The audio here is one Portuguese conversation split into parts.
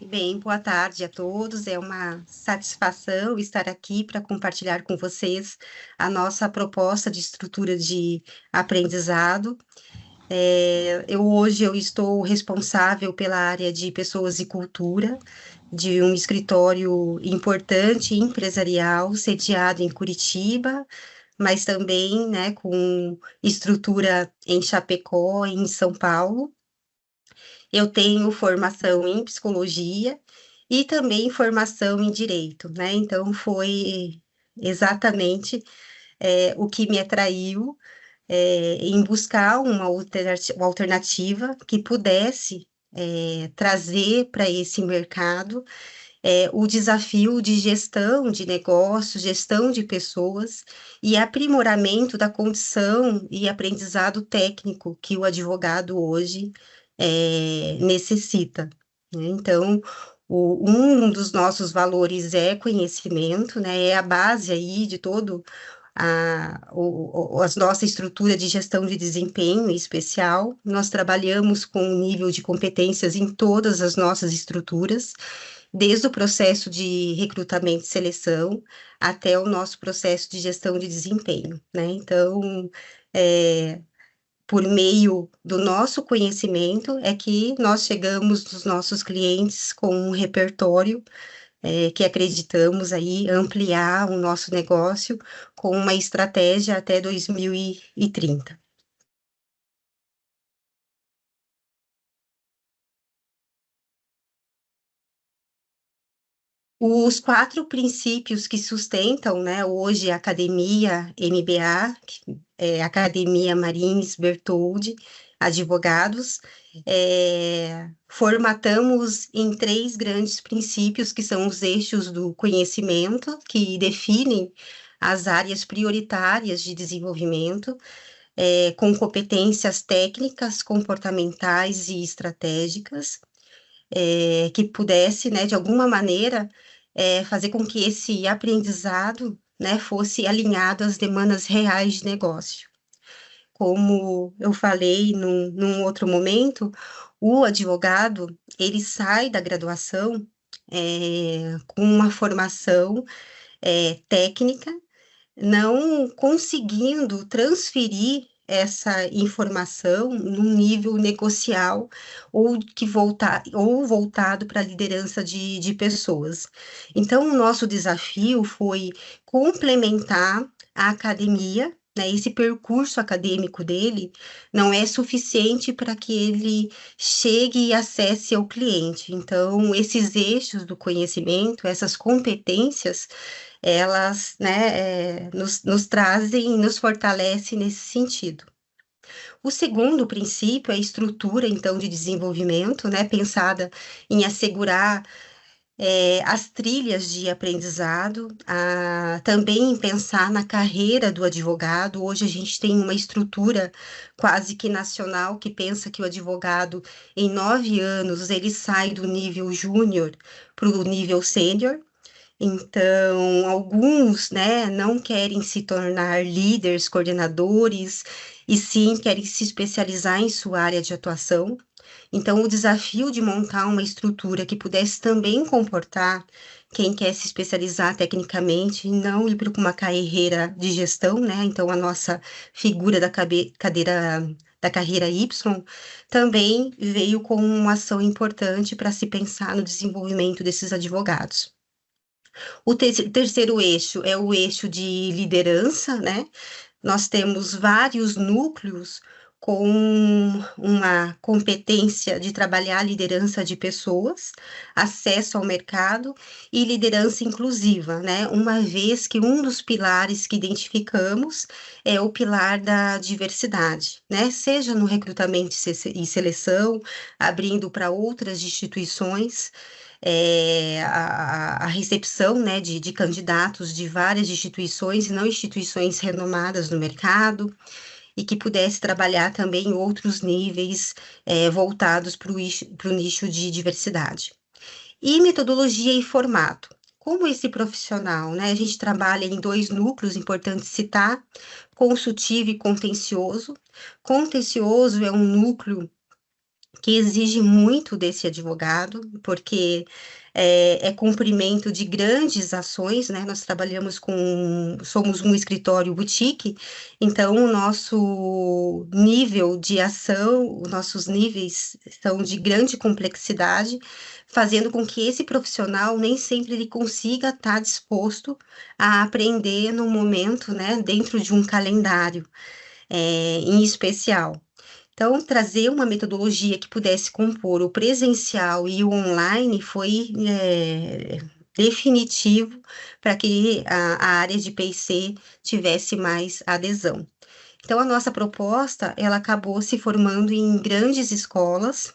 Bem, boa tarde a todos. É uma satisfação estar aqui para compartilhar com vocês a nossa proposta de estrutura de aprendizado. Hoje eu estou responsável pela área de pessoas e cultura de um escritório importante empresarial sediado em Curitiba, mas também, né, com estrutura em Chapecó e em São Paulo. Eu tenho formação em psicologia e também formação em direito, né? Então, foi exatamente o que me atraiu em buscar uma alternativa que pudesse trazer para esse mercado o desafio de gestão de negócios, gestão de pessoas e aprimoramento da condição e aprendizado técnico que o advogado hoje necessita, né? Então, um dos nossos valores é conhecimento, né? É a base aí de todo a nossa estrutura de gestão de desempenho em especial. Nós trabalhamos com um nível de competências em todas as nossas estruturas, desde o processo de recrutamento e seleção até o nosso processo de gestão de desempenho, né? Então, por meio do nosso conhecimento, é que nós chegamos nos nossos clientes com um repertório que acreditamos aí ampliar o nosso negócio com uma estratégia até 2030. Os quatro princípios que sustentam, né, hoje a Academia MBA, que é Academia Marins Bertoldi, advogados, formatamos em três grandes princípios, que são os eixos do conhecimento, que definem as áreas prioritárias de desenvolvimento, com competências técnicas, comportamentais e estratégicas, que pudesse, né, de alguma maneira, fazer com que esse aprendizado, né, fosse alinhado às demandas reais de negócio. Como eu falei num outro momento, o advogado, ele sai da graduação com uma formação técnica, não conseguindo transferir essa informação num nível negocial ou voltado para a liderança de pessoas. Então, o nosso desafio foi complementar a academia, né? Esse percurso acadêmico dele não é suficiente para que ele chegue e acesse ao cliente. Então, esses eixos do conhecimento, essas competências, elas, né, nos trazem e nos fortalecem nesse sentido. O segundo princípio é a estrutura, então, de desenvolvimento, né, pensada em assegurar as trilhas de aprendizado, também pensar na carreira do advogado. Hoje a gente tem uma estrutura quase que nacional que pensa que o advogado, em 9 anos, ele sai do nível júnior para o nível sênior. Então, alguns, né, não querem se tornar líderes, coordenadores, e sim querem se especializar em sua área de atuação. Então, o desafio de montar uma estrutura que pudesse também comportar quem quer se especializar tecnicamente, e não ir para uma carreira de gestão, né? Então, a nossa figura cadeira da carreira Y também veio como uma ação importante para se pensar no desenvolvimento desses advogados. O terceiro eixo é o eixo de liderança, né? Nós temos vários núcleos com uma competência de trabalhar a liderança de pessoas, acesso ao mercado e liderança inclusiva, né? Uma vez que um dos pilares que identificamos é o pilar da diversidade, né? Seja no recrutamento e seleção, abrindo para outras instituições, a recepção, né, de candidatos de várias instituições e não instituições renomadas no mercado, e que pudesse trabalhar também em outros níveis voltados para o nicho de diversidade. E metodologia e formato. Como esse profissional, né, a gente trabalha em dois núcleos, importante citar, consultivo e contencioso. Contencioso é um núcleo que exige muito desse advogado, porque é cumprimento de grandes ações, né? Nós trabalhamos somos um escritório boutique, então o nosso nível de ação, os nossos níveis são de grande complexidade, fazendo com que esse profissional nem sempre ele consiga estar disposto a aprender no momento, né? Dentro de um calendário em especial. Então, trazer uma metodologia que pudesse compor o presencial e o online foi definitivo para que a área de P&C tivesse mais adesão. Então, a nossa proposta, ela acabou se formando em grandes escolas,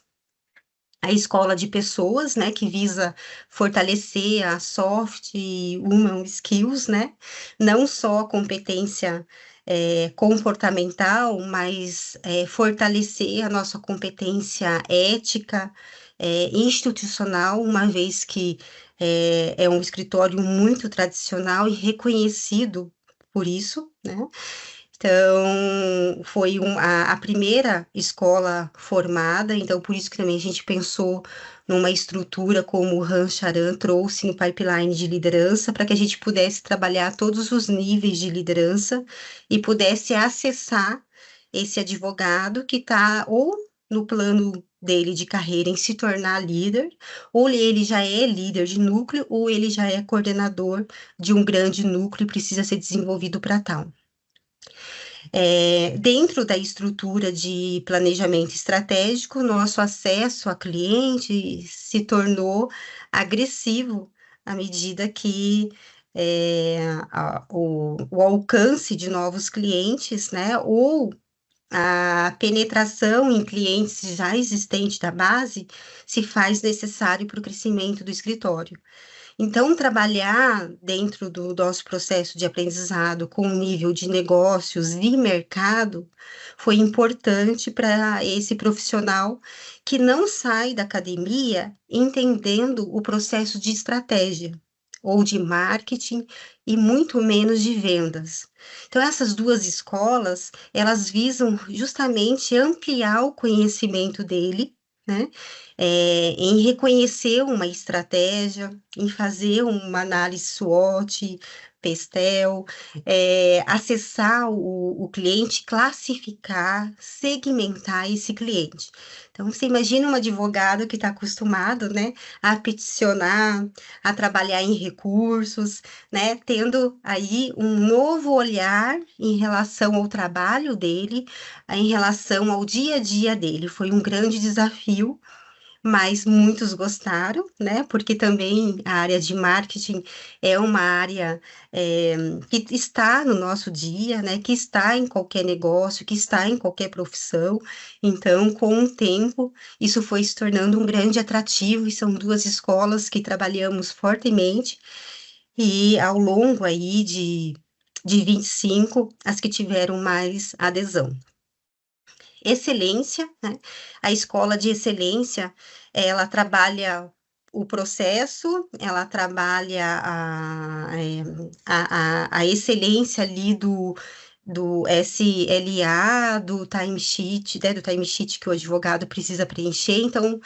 a escola de pessoas, né, que visa fortalecer a soft e human skills, né, não só a competência comportamental, mas fortalecer a nossa competência ética, institucional, uma vez que é um escritório muito tradicional e reconhecido por isso, né? Então, foi a primeira escola formada, então por isso que também a gente pensou numa estrutura como o Han Charan trouxe no pipeline de liderança, para que a gente pudesse trabalhar todos os níveis de liderança e pudesse acessar esse advogado que está ou no plano dele de carreira em se tornar líder, ou ele já é líder de núcleo, ou ele já é coordenador de um grande núcleo e precisa ser desenvolvido para tal. Dentro da estrutura de planejamento estratégico, nosso acesso a cliente se tornou agressivo à medida que o alcance de novos clientes, né, ou a penetração em clientes já existentes da base se faz necessário para o crescimento do escritório. Então, trabalhar dentro do nosso processo de aprendizado com o nível de negócios e mercado foi importante para esse profissional que não sai da academia entendendo o processo de estratégia ou de marketing e muito menos de vendas. Então, essas duas escolas, elas visam justamente ampliar o conhecimento dele, né? Em reconhecer uma estratégia, em fazer uma análise SWOT, PESTEL, acessar o cliente, classificar, segmentar esse cliente. Então, você imagina um advogado que está acostumado, né, a peticionar, a trabalhar em recursos, né, tendo aí um novo olhar em relação ao trabalho dele, em relação ao dia a dia dele. Foi um grande desafio, mas muitos gostaram, né? Porque também a área de marketing é uma área que está no nosso dia, né? Que está em qualquer negócio, que está em qualquer profissão. Então, com o tempo, isso foi se tornando um grande atrativo, e são duas escolas que trabalhamos fortemente, e ao longo aí de 25, as que tiveram mais adesão. Excelência, né? A escola de excelência, ela trabalha o processo, ela trabalha a excelência ali do SLA, do timesheet, né, do timesheet que o advogado precisa preencher. Então,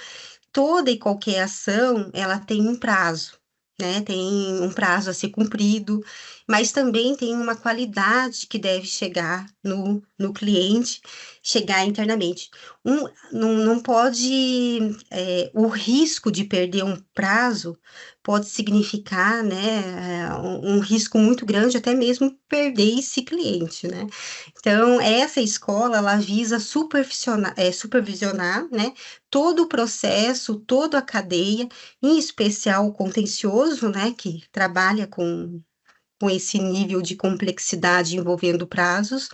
toda e qualquer ação, ela tem um prazo, né? Tem um prazo a ser cumprido, mas também tem uma qualidade que deve chegar no cliente, chegar internamente. Não pode, o risco de perder um prazo pode significar, né, um risco muito grande, até mesmo perder esse cliente, né? Então, essa escola, ela visa supervisionar, né, todo o processo, toda a cadeia, em especial o contencioso, né, que trabalha com esse nível de complexidade envolvendo prazos,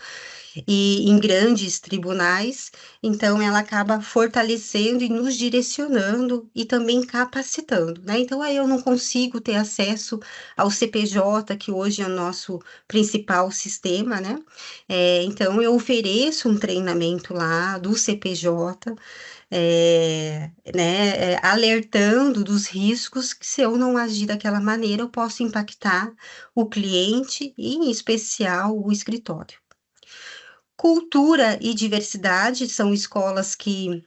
e em grandes tribunais, então ela acaba fortalecendo e nos direcionando e também capacitando, né? Então aí eu não consigo ter acesso ao CPJ, que hoje é o nosso principal sistema, né? Então eu ofereço um treinamento lá do CPJ, né, alertando dos riscos que, se eu não agir daquela maneira, eu posso impactar o cliente e, em especial, o escritório. Cultura e diversidade são escolas que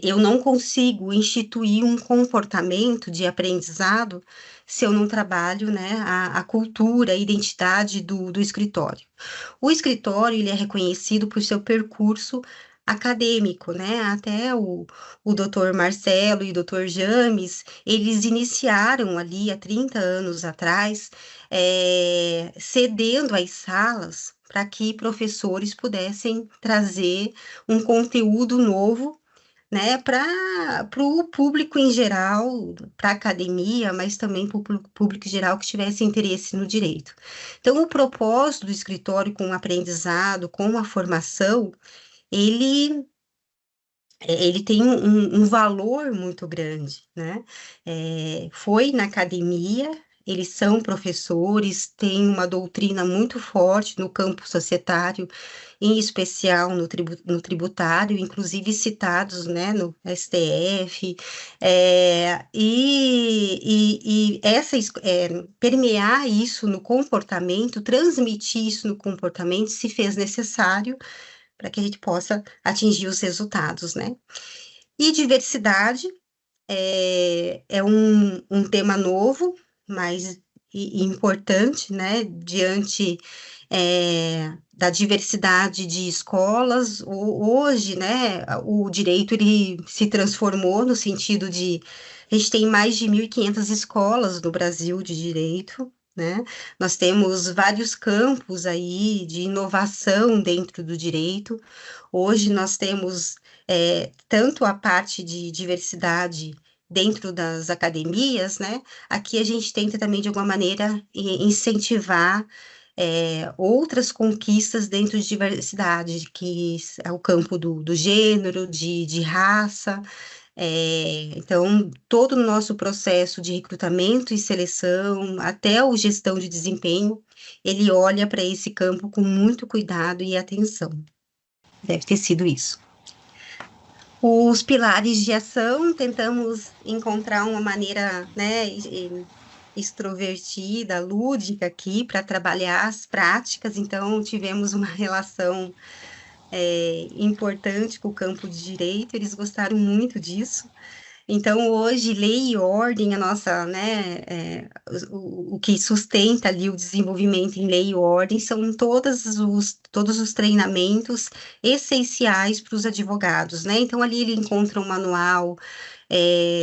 Eu não consigo instituir um comportamento de aprendizado se eu não trabalho, né, a cultura, a identidade do escritório. O escritório, ele é reconhecido por seu percurso acadêmico, né? Até o doutor Marcelo e o doutor James, eles iniciaram ali há 30 anos atrás, cedendo as salas para que professores pudessem trazer um conteúdo novo, né, para o público em geral, para a academia, mas também para o público em geral que tivesse interesse no direito. Então, o propósito do escritório com o aprendizado, com a formação, ele ele tem um valor muito grande, né? Foi na academia, eles são professores, têm uma doutrina muito forte no campo societário, em especial no tributário, inclusive citados, né, no STF, permear isso no comportamento, transmitir isso no comportamento, se fez necessário para que a gente possa atingir os resultados, né? E diversidade é um tema novo, mas importante, né? Diante da diversidade de escolas, hoje, né? O direito ele se transformou no sentido de a gente tem mais de 1.500 escolas no Brasil de direito, né? Nós temos vários campos aí de inovação dentro do direito. Hoje nós temos tanto a parte de diversidade dentro das academias, né? Aqui a gente tenta também, de alguma maneira, incentivar outras conquistas dentro de diversidade, que é o campo do gênero, de raça. Então, todo o nosso processo de recrutamento e seleção, até o gestão de desempenho, ele olha para esse campo com muito cuidado e atenção. Deve ter sido isso. Os pilares de ação, tentamos encontrar uma maneira, né, extrovertida, lúdica aqui para trabalhar as práticas, então tivemos uma relação importante com o campo de direito, eles gostaram muito disso. Então, hoje, lei e ordem, a nossa, né, o que sustenta ali o desenvolvimento em lei e ordem são todos os treinamentos essenciais para os advogados, né? Então, ali ele encontra um manual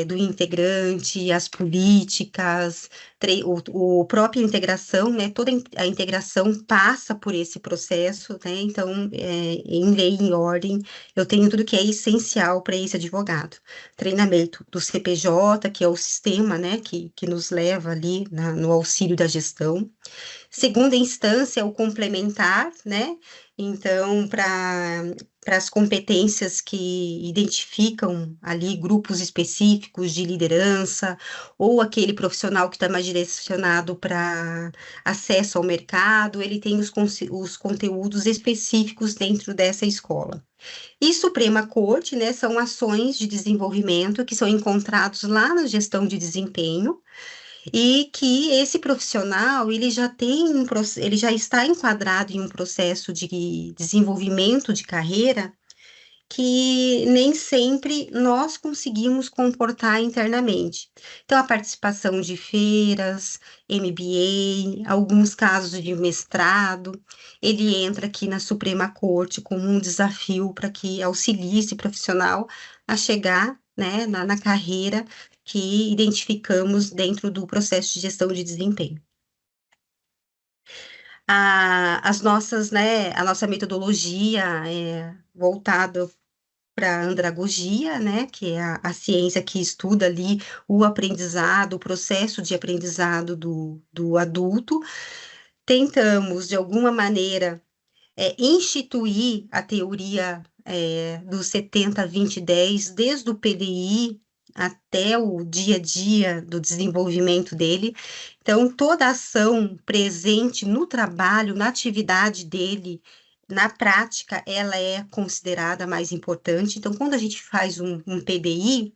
do integrante, as políticas, o própria integração, né? Toda a integração passa por esse processo, né? Então, em lei e ordem, eu tenho tudo que é essencial para esse advogado. Treinamento do CPJ, que é o sistema, né, que nos leva ali no auxílio da gestão. Segunda instância, o complementar, né? Então, para as competências que identificam ali grupos específicos de liderança, ou aquele profissional que está mais direcionado para acesso ao mercado, ele tem os conteúdos específicos dentro dessa escola. E Suprema Corte, né, são ações de desenvolvimento que são encontrados lá na gestão de desempenho, e que esse profissional ele já ele já está enquadrado em um processo de desenvolvimento de carreira que nem sempre nós conseguimos comportar internamente. Então, a participação de feiras, MBA, alguns casos de mestrado, ele entra aqui na Suprema Corte como um desafio para que auxilie esse profissional a chegar, né, na carreira que identificamos dentro do processo de gestão de desempenho. A nossa metodologia é voltada para a andragogia, né, que é a ciência que estuda ali o aprendizado, o processo de aprendizado do adulto. Tentamos, de alguma maneira, instituir a teoria do 70-20-10, desde o PDI até o dia a dia do desenvolvimento dele. Então, toda ação presente no trabalho, na atividade dele, na prática, ela é considerada mais importante. Então, quando a gente faz um PDI,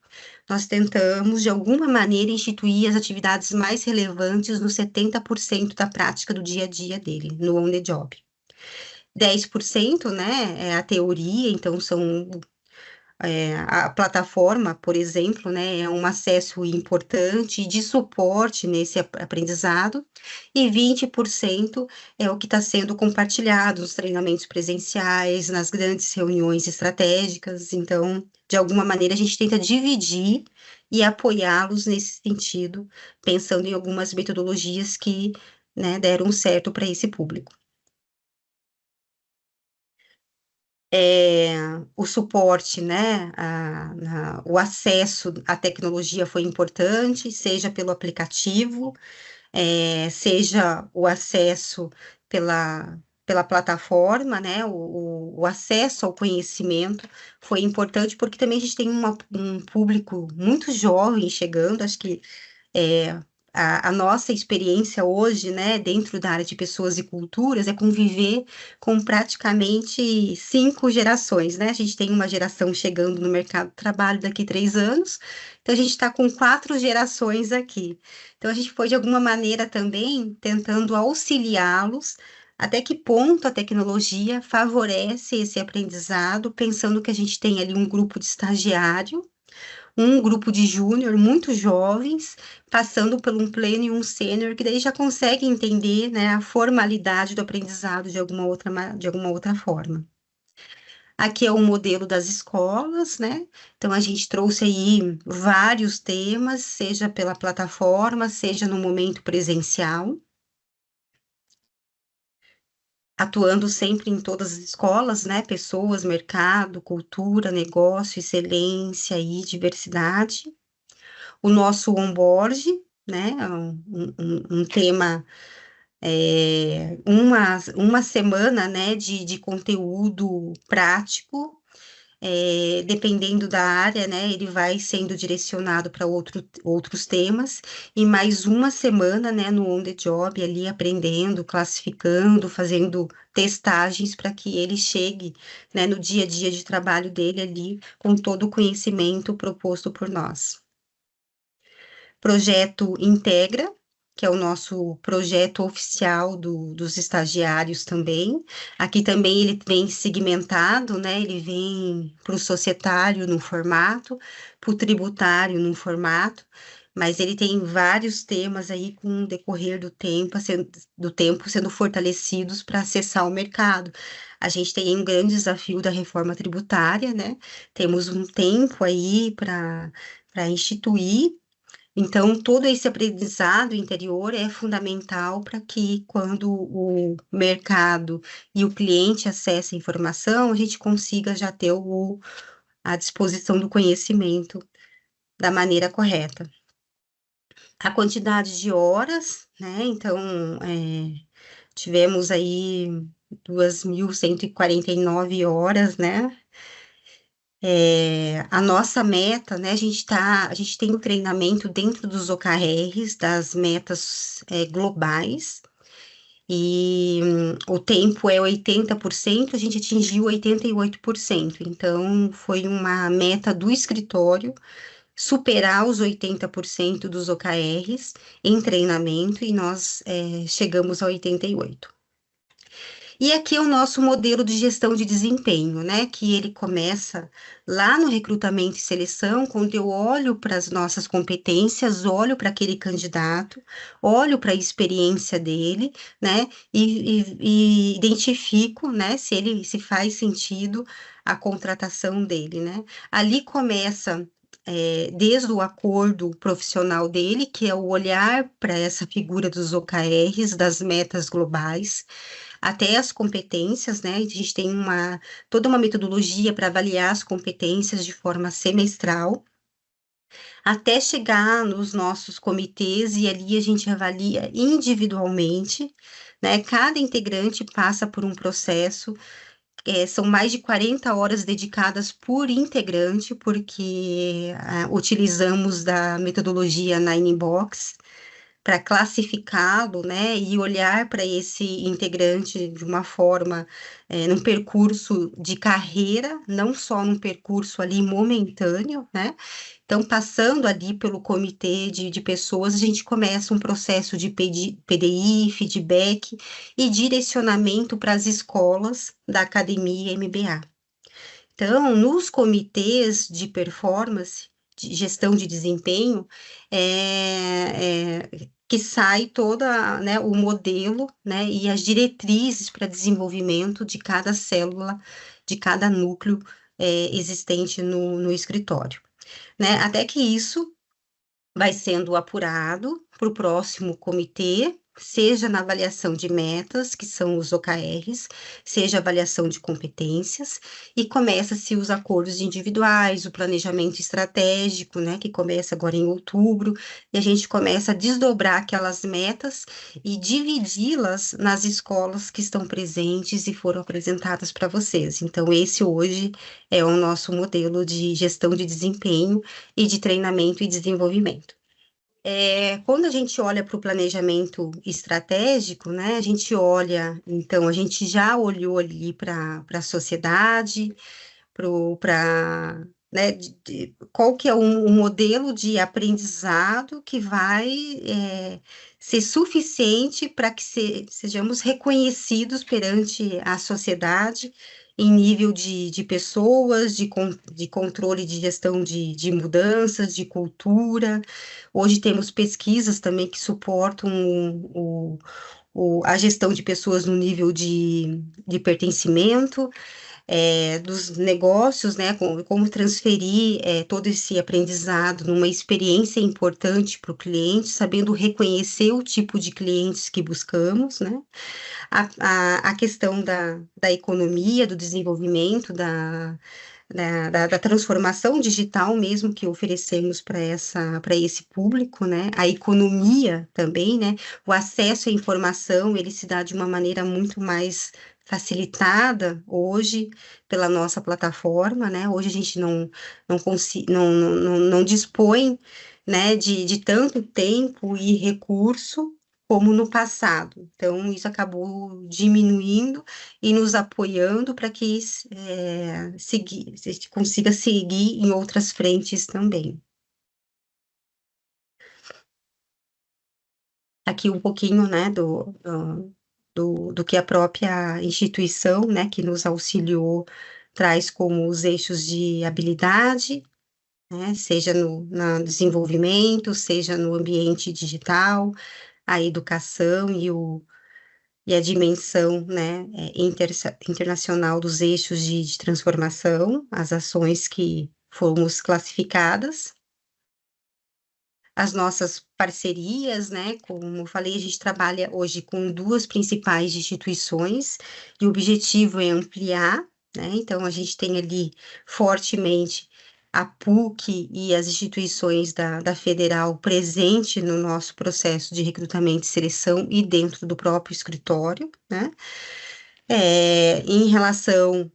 nós tentamos, de alguma maneira, instituir as atividades mais relevantes nos 70% da prática do dia a dia dele, no on the job. 10%, né, é a teoria, então são A plataforma, por exemplo, né, é um acesso importante de suporte nesse aprendizado, e 20% é o que está sendo compartilhado nos treinamentos presenciais, nas grandes reuniões estratégicas. Então, de alguma maneira, a gente tenta dividir e apoiá-los nesse sentido, pensando em algumas metodologias que, né, deram certo para esse público. É, o suporte, né, o acesso à tecnologia foi importante, seja pelo aplicativo, seja o acesso pela plataforma, né, o acesso ao conhecimento foi importante, porque também a gente tem um público muito jovem chegando, acho que é, a nossa experiência hoje, né, dentro da área de pessoas e culturas, é conviver com praticamente 5 gerações, né? A gente tem uma geração chegando no mercado de trabalho daqui a 3 anos, então a gente está com 4 gerações aqui. Então a gente foi, de alguma maneira, também tentando auxiliá-los. Até que ponto a tecnologia favorece esse aprendizado, pensando que a gente tem ali um grupo de estagiário, um grupo de júnior muito jovens, passando por um pleno e um sênior, que daí já consegue entender, né, a formalidade do aprendizado de alguma outra forma. Aqui é o modelo das escolas, né? Então a gente trouxe aí vários temas, seja pela plataforma, seja no momento presencial, atuando sempre em todas as escolas, né? Pessoas, mercado, cultura, negócio, excelência e diversidade. O nosso onboard, né? Um tema, uma semana, né, de conteúdo prático, dependendo da área, né, ele vai sendo direcionado para outros temas, e mais uma semana, né, no on the job, ali aprendendo, classificando, fazendo testagens para que ele chegue, né, no dia a dia de trabalho dele ali com todo o conhecimento proposto por nós. Projeto Integra, que é o nosso projeto oficial dos estagiários também. Aqui também ele vem segmentado, né? Ele vem para o societário num formato, para o tributário num formato, mas ele tem vários temas aí com o decorrer do tempo sendo fortalecidos para acessar o mercado. A gente tem um grande desafio da reforma tributária, né? Temos um tempo aí para instituir, então, todo esse aprendizado interior é fundamental para que, quando o mercado e o cliente acessem a informação, a gente consiga já ter a disposição do conhecimento da maneira correta. A quantidade de horas, né? Então, tivemos aí 2.149 horas, né? A nossa meta, né? A gente tem um treinamento dentro dos OKRs, das metas globais, e o tempo é 80%, a gente atingiu 88%. Então, foi uma meta do escritório superar os 80% dos OKRs em treinamento, e nós chegamos a 88%. E aqui é o nosso modelo de gestão de desempenho, né? Que ele começa lá no recrutamento e seleção, quando eu olho para as nossas competências, olho para aquele candidato, olho para a experiência dele, né? E identifico, né? Se faz sentido a contratação dele, né? Ali começa. Desde o acordo profissional dele, que é o olhar para essa figura dos OKRs, das metas globais, até as competências, né? A gente tem toda uma metodologia para avaliar as competências de forma semestral, até chegar nos nossos comitês, e ali a gente avalia individualmente, né? Cada integrante passa por um processo. São mais de 40 horas dedicadas por integrante, porque utilizamos da metodologia Nine Box para classificá-lo, né, e olhar para esse integrante de uma forma, num percurso de carreira, não só num percurso ali momentâneo, né? Então, passando ali pelo comitê de pessoas, a gente começa um processo de PDI, feedback e direcionamento para as escolas da Academia MBA. Então, nos comitês de performance, de gestão de desempenho, que sai toda, né, o modelo, né, e as diretrizes para desenvolvimento de cada célula, de cada núcleo, existente no escritório, né? Até que isso vai sendo apurado para o próximo comitê, seja na avaliação de metas, que são os OKRs, seja avaliação de competências, e começa-se os acordos individuais, o planejamento estratégico, né, que começa agora em outubro, e a gente começa a desdobrar aquelas metas e dividi-las nas escolas que estão presentes e foram apresentadas para vocês. Então, esse hoje é o nosso modelo de gestão de desempenho e de treinamento e desenvolvimento. Quando a gente olha para o planejamento estratégico, né, a gente olha, então, a gente já olhou ali para a sociedade, para, né, qual que é o modelo de aprendizado que vai ser suficiente para que sejamos reconhecidos perante a sociedade em nível de pessoas, de controle de gestão de mudanças, de cultura. Hoje temos pesquisas também que suportam a gestão de pessoas no nível de pertencimento, dos negócios, né, como transferir todo esse aprendizado numa experiência importante para o cliente, sabendo reconhecer o tipo de clientes que buscamos, né, a questão da economia, do desenvolvimento, da transformação digital mesmo que oferecemos para esse público, né? A economia também, né? O acesso à informação, ele se dá de uma maneira muito mais facilitada hoje pela nossa plataforma, né? Hoje a gente não dispõe, né, de tanto tempo e recurso como no passado. Então, isso acabou diminuindo e nos apoiando para que a gente consiga seguir em outras frentes também. Aqui um pouquinho, né, do que a própria instituição, né, que nos auxiliou, traz como os eixos de habilidade, né, seja no desenvolvimento, seja no ambiente digital, a educação e a dimensão, né, internacional dos eixos de transformação, as ações que fomos classificadas, as nossas parcerias, né, como eu falei, a gente trabalha hoje com duas principais instituições, e o objetivo é ampliar, né, então a gente tem ali fortemente a PUC e as instituições da Federal presente no nosso processo de recrutamento e seleção e dentro do próprio escritório, né? Em relação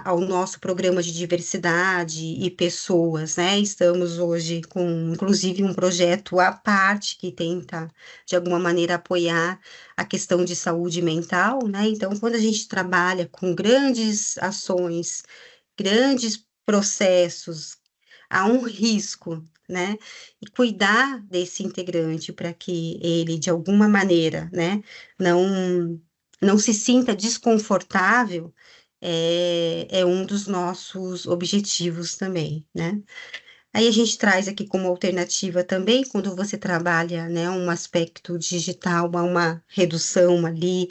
ao nosso programa de diversidade e pessoas, né? Estamos hoje com, inclusive, um projeto à parte que tenta, de alguma maneira, apoiar a questão de saúde mental, né? Então, quando a gente trabalha com grandes ações, grandes processos, há um risco, né? E cuidar desse integrante para que ele, de alguma maneira, né, não se sinta desconfortável, é um dos nossos objetivos também, né? Aí a gente traz aqui como alternativa também, quando você trabalha, né, um aspecto digital, uma redução ali,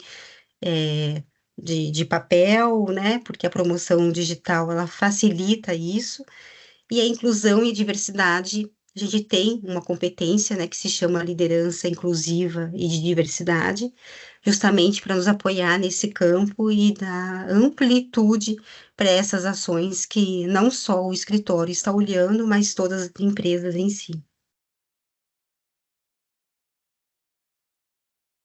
de papel, né, porque a promoção digital, ela facilita isso, e a inclusão e diversidade, a gente tem uma competência, né, que se chama liderança inclusiva e de diversidade, justamente para nos apoiar nesse campo e dar amplitude para essas ações que não só o escritório está olhando, mas todas as empresas em si.